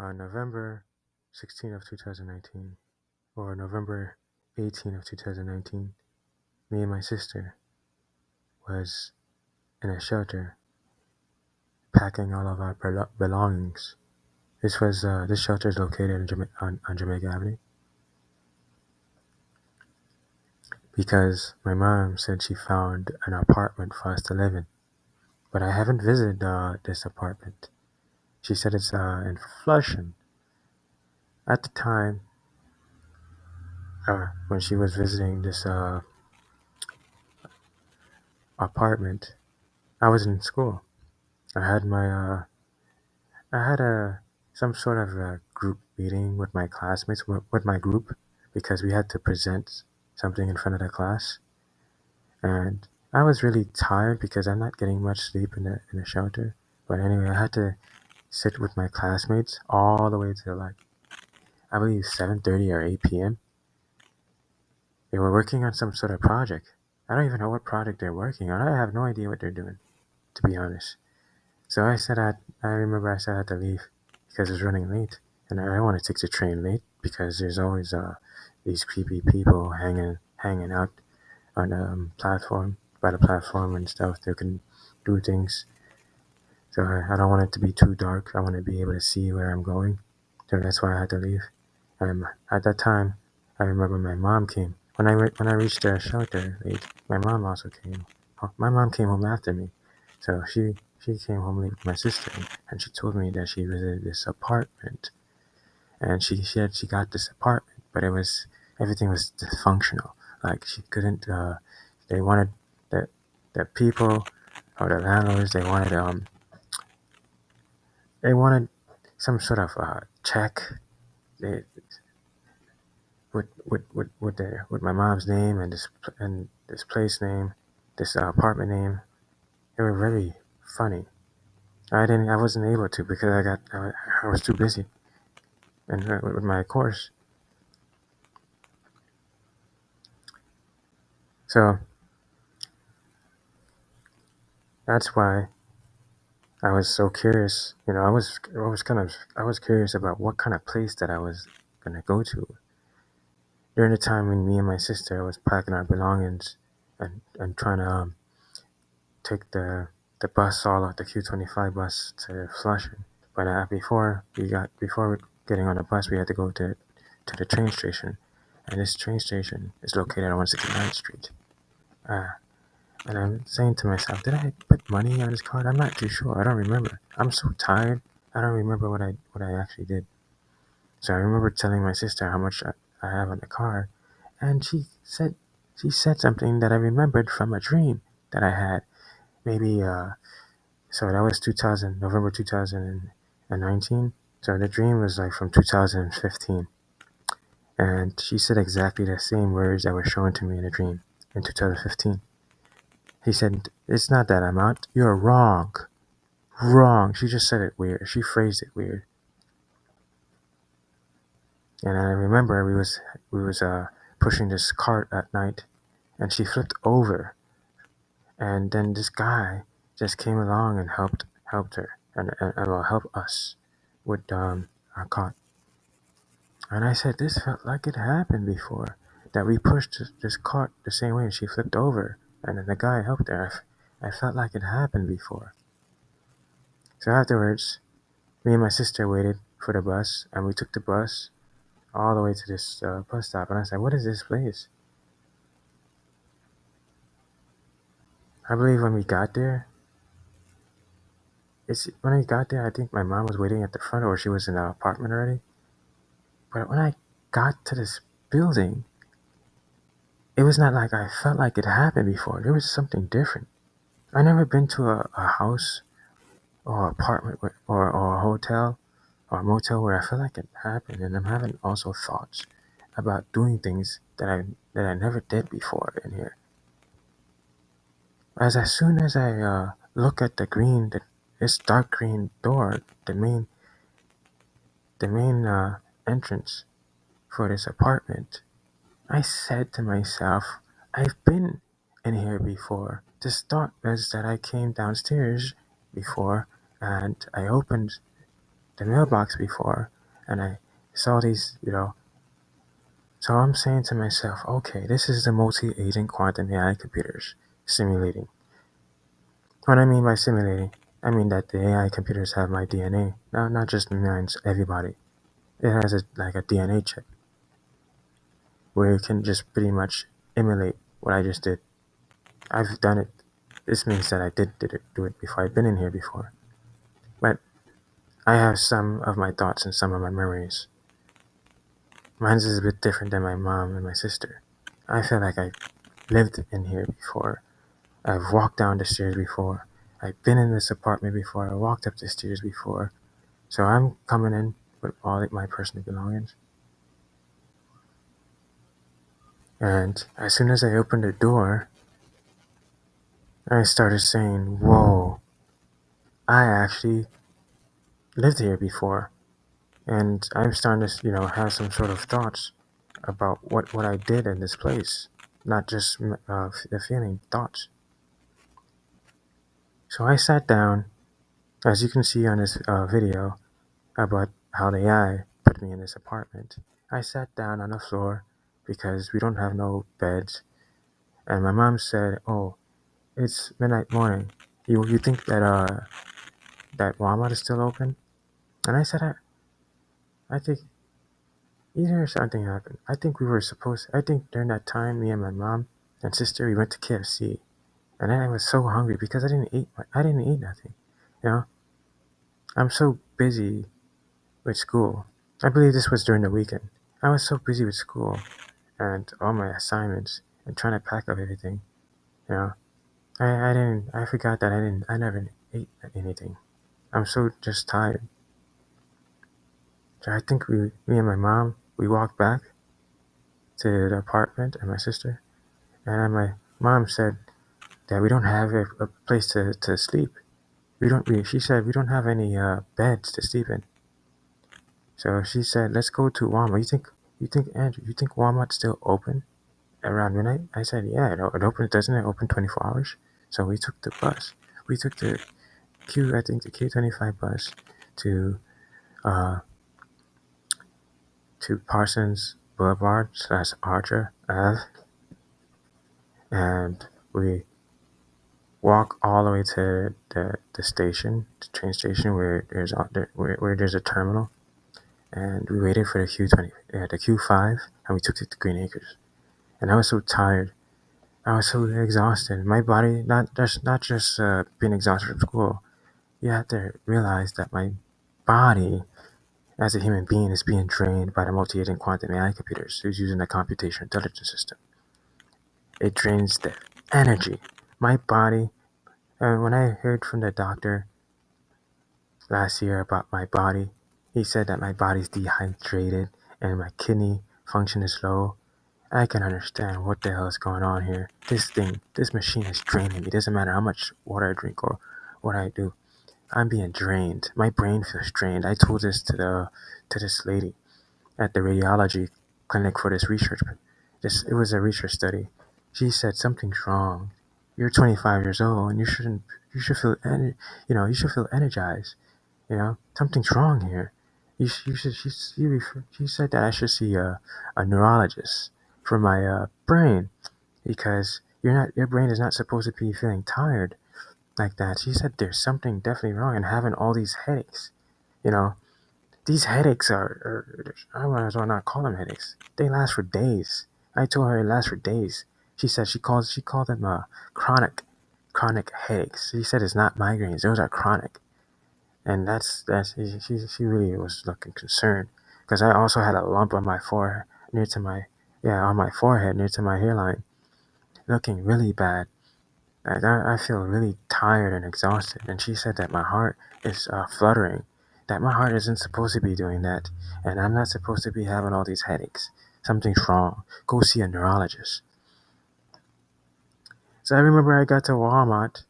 On November 16th of 2019, or November 18th of 2019, me and my sister was in a shelter packing all of our belongings. This shelter is located on Jamaica Avenue because my mom said she found an apartment for us to live in, but I haven't visited this apartment. She said it's in Flushing. At the time, when she was visiting this apartment, I was in school. I had my I had a some sort of a group meeting with my classmates with my group because we had to present something in front of the class, and I was really tired because I'm not getting much sleep in the shelter. But anyway, I had to sit with my classmates all the way to like I believe 7:30 or 8 p.m. They were working on some sort of project. I don't even know what project they're working on. I have no idea what they're doing, to be honest. So I remember I said I had to leave because it was running late, and I don't want to take the train late because there's always these creepy people hanging out on the platform by the platform and stuff. They can do things. So I don't want it to be too dark. I want to be able to see where I'm going. So that's why I had to leave. At that time, I remember my mom came. When I reached the shelter late, my mom also came. My mom came home after me, so she came home late with my sister, and she told me that she visited this apartment, and she said she got this apartment, but everything was dysfunctional. Like she couldn't. They wanted the the people or the landlords. They wanted some sort of check. They, with my mom's name and this place name, this apartment name. They were very funny. I wasn't able to because I was too busy and with my course. So that's why I was so curious. I was curious about what kind of place that I was gonna go to during the time when me and my sister was packing our belongings and trying to take the bus all of the Q25 bus to Flushing. But before getting on the bus, we had to go to the train station, and this train station is located on 169th Street. Uh, and I'm saying to myself, did I put money on this card? I'm not too sure. I don't remember. I'm so tired. I don't remember what I actually did. So I remember telling my sister how much I have on the card, and she said something that I remembered from a dream that I had. Maybe so that was 2000 November 2019. So the dream was like from 2015, and she said exactly the same words that were shown to me in the dream in 2015. He said, "It's not that amount. You're wrong. Wrong." She just said it weird. She phrased it weird. And I remember we was pushing this cart at night, and she flipped over, and then this guy just came along and helped her and well, help us with our cart. And I said, this felt like it happened before. That we pushed this cart the same way and she flipped over. And then the guy helped her. I felt like it happened before. So afterwards, me and my sister waited for the bus. And we took the bus all the way to this bus stop. And I said, what is this place? I believe when we got there, I think my mom was waiting at the front or she was in the apartment already. But when I got to this building, it was not like I felt like it happened before. There was something different. I never been to a house or apartment or a hotel or a motel where I feel like it happened, and I'm having also thoughts about doing things that I never did before in here. As soon as I look at this dark green door, the main entrance for this apartment, I said to myself, I've been in here before. This thought was that I came downstairs before and I opened the mailbox before, and I saw these, so I'm saying to myself, okay, this is the multi-agent quantum AI computers simulating. What I mean by simulating, I mean that the AI computers have my DNA, not just mine's, everybody. It has like a DNA chip where it can just pretty much emulate what I just did. I've done it. This means that I did do it before. I've been in here before. But I have some of my thoughts and some of my memories. Mine's is a bit different than my mom and my sister. I feel like I lived in here before. I've walked down the stairs before. I've been in this apartment before. I walked up the stairs before. So I'm coming in with all my personal belongings. And as soon as I opened the door, I started saying, whoa, I actually lived here before. And I'm starting to, have some sort of thoughts about what I did in this place, not just the feeling, thoughts. So I sat down, as you can see on this video, about how the AI put me in this apartment. I sat down on the floor because we don't have no beds, and my mom said, "Oh, it's midnight morning. You think that Walmart is still open?" And I said, I think either something happened. I think we were supposed. I think during that time, me and my mom and sister, we went to KFC, and then I was so hungry because I didn't eat. I didn't eat nothing. You know, I'm so busy with school. I believe this was during the weekend. I was so busy with school and all my assignments and trying to pack up everything. You know, I forgot that I never ate anything. I'm so just tired. So I think me and my mom, we walked back to the apartment and my sister, and my mom said that we don't have a place to sleep. She said we don't have any beds to sleep in. So she said, let's go to Walmart. Andrew, you think Walmart's still open around midnight? I said, yeah, it opens, doesn't it open 24 hours? So we took the bus. We took the the Q25 bus to uh, Parsons Boulevard / Archer Ave, and we walk all the way to the station, the train station where there's a terminal, and we waited for the Q5, and we took it to Green Acres. And I was so tired. I was so exhausted. My body, not just being exhausted from school. You have to realize that my body, as a human being, is being drained by the multi-agent quantum AI computers who's using the computational intelligence system. It drains the energy. My body. When I heard from the doctor last year about my body, he said that my body's dehydrated and my kidney function is low. I can understand what the hell is going on here. This machine is draining me. Doesn't matter how much water I drink or what I do. I'm being drained. My brain feels drained. I told this to this lady at the radiology clinic for this research. It was a research study. She said something's wrong. You're 25 years old and you should feel you should feel energized. Something's wrong here. She said that I should see a neurologist for my brain because your brain is not supposed to be feeling tired like that. She said there's something definitely wrong and having all these headaches. You know, these headaches I might as well not call them headaches. They last for days. I told her it lasts for days. She said she called them chronic headaches. She said it's not migraines; those are chronic. And she really was looking concerned because I also had a lump on my forehead near to my on my forehead near to my hairline, looking really bad. I feel really tired and exhausted. And she said that my heart is fluttering, that my heart isn't supposed to be doing that, and I'm not supposed to be having all these headaches. Something's wrong. Go see a neurologist. So I remember I got to Walmart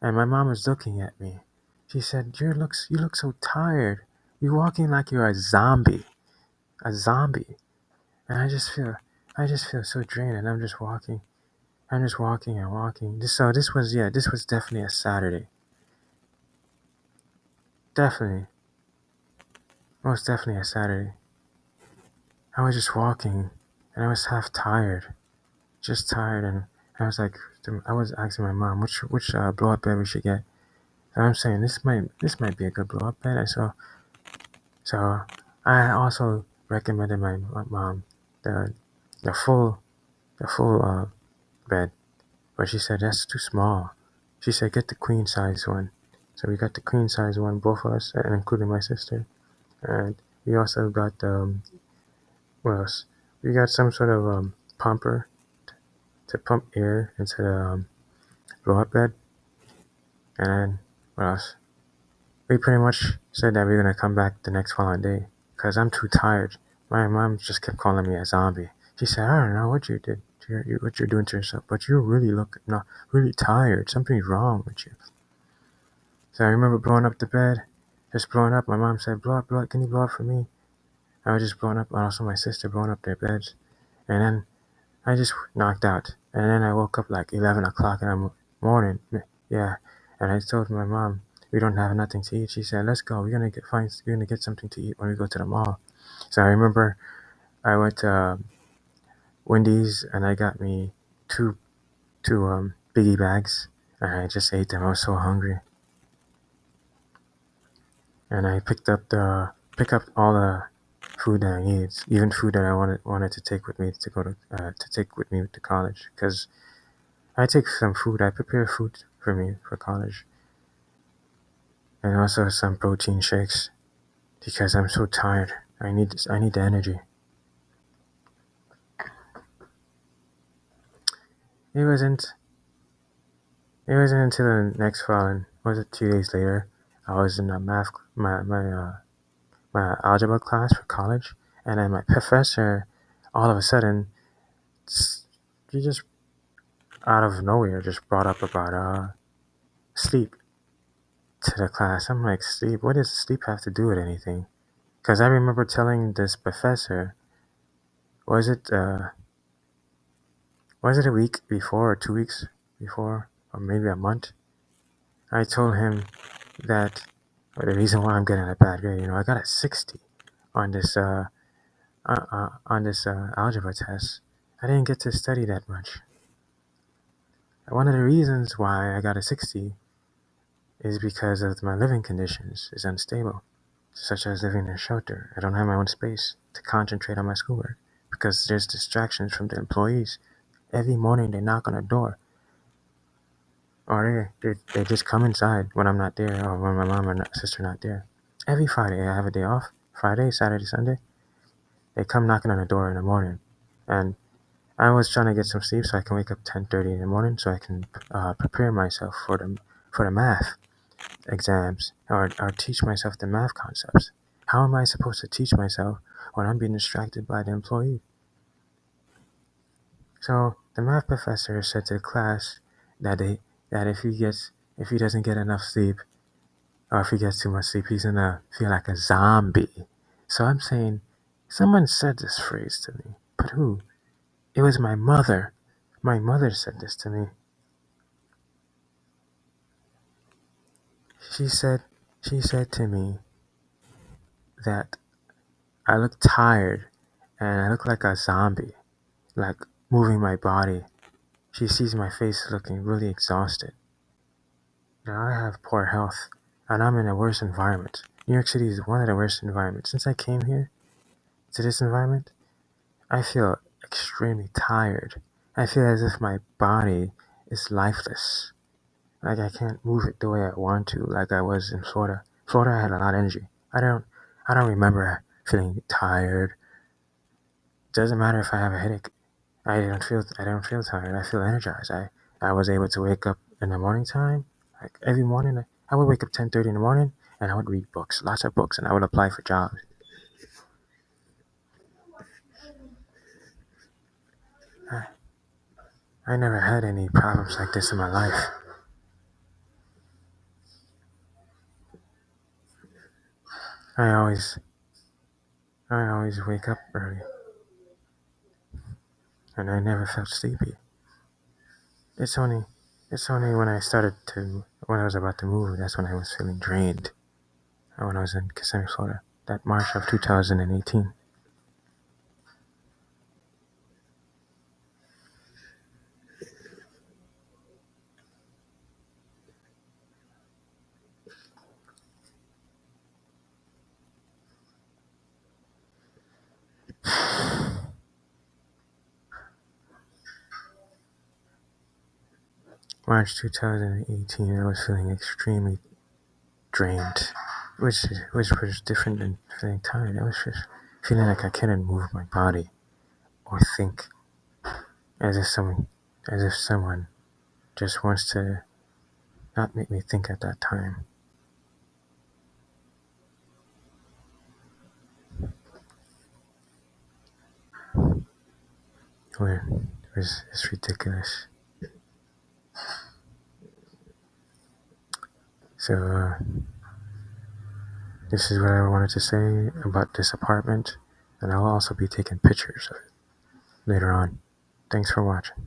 and my mom was looking at me. She said, you look so tired. You're walking like you're a zombie. A zombie." And I just feel so drained and I'm just walking. I'm just walking and walking. This was definitely a Saturday. Definitely. Most definitely a Saturday. I was just walking, and I was half tired, just tired, and I was asking my mom which blow up bed we should get. And I'm saying this might be a good blow up bed. So I also recommended my mom the the full the full bed, but she said that's too small. She said get the queen size one. So we got the queen size one, both of us, and including my sister. And we also got what else? We got some sort of pumper to pump air into the blow up bed. And then what else? We pretty much said that we were gonna come back the next following day because I'm too tired. My mom just kept calling me a zombie. She said, "I don't know what you did, what you're doing to yourself, but you really look not really tired. Something's wrong with you." So I remember blowing up the bed, just blowing up. My mom said, "Blow up, blow up. Can you blow up for me?" I was just blowing up, and also my sister blowing up their beds, and then I just knocked out. And then I woke up like 11 o'clock in the morning. Yeah. And I told my mom, we don't have nothing to eat. She said, let's go. We're gonna get something to eat when we go to the mall. So I remember I went to Wendy's and I got me two biggie bags and I just ate them. I was so hungry. And I pick up all the food that I needed, even food that I wanted to take with me to take with me to college because I take some food. I prepare food for me for college, and also some protein shakes because I'm so tired. I need the energy. It wasn't it wasn't until the next fall, and was it 2 days later? I was in a my algebra class for college, and then my professor, all of a sudden, he just out of nowhere just brought up about sleep to the class. I'm like, sleep? What does sleep have to do with anything? Because I remember telling this professor, was it uh, was it a week before or 2 weeks before or maybe a month? I told him that the reason why I'm getting a bad grade, I got a 60 on this algebra test. I didn't get to study that much. One of the reasons why I got a 60 is because of my living conditions is unstable, such as living in a shelter. I don't have my own space to concentrate on my schoolwork because there's distractions from the employees. Every morning they knock on the door, or they just come inside when I'm not there, or when my mom or sister not there. Every Friday I have a day off. Friday, Saturday, Sunday, they come knocking on the door in the morning, and I was trying to get some sleep so I can wake up 10:30 in the morning so I can prepare myself for the math exams or teach myself the math concepts. How am I supposed to teach myself when I'm being distracted by the employee? So the math professor said to the class that if he doesn't get enough sleep or if he gets too much sleep, he's gonna feel like a zombie. So I'm saying, someone said this phrase to me, but who? It was my mother. My mother said this to me. She said she said to me that I look tired and I look like a zombie, like moving my body. She sees my face looking really exhausted. Now I have poor health and I'm in a worse environment. New York City is one of the worst environments. Since I came here to this environment, I feel extremely tired. I feel as if my body is lifeless. Like I can't move it the way I want to, like I was in Florida. Florida I had a lot of energy. I don't remember feeling tired. Doesn't matter if I have a headache. I don't feel tired. I feel energized. I was able to wake up in the morning time. Like every morning I would wake up 10:30 in the morning and I would read books, lots of books, and I would apply for jobs. I, I never had any problems like this in my life. I always I always wake up early and I never felt sleepy. It's only it's only when I was about to move, that's when I was feeling drained. When I was in Kissimmee, Florida. that March of 2018. March 2018, I was feeling extremely drained, which was different than feeling tired. I was just feeling like I couldn't move my body or think, as if someone just wants to not make me think at that time. It's ridiculous. So this is what I wanted to say about this apartment, and I'll also be taking pictures of it later on. Thanks for watching.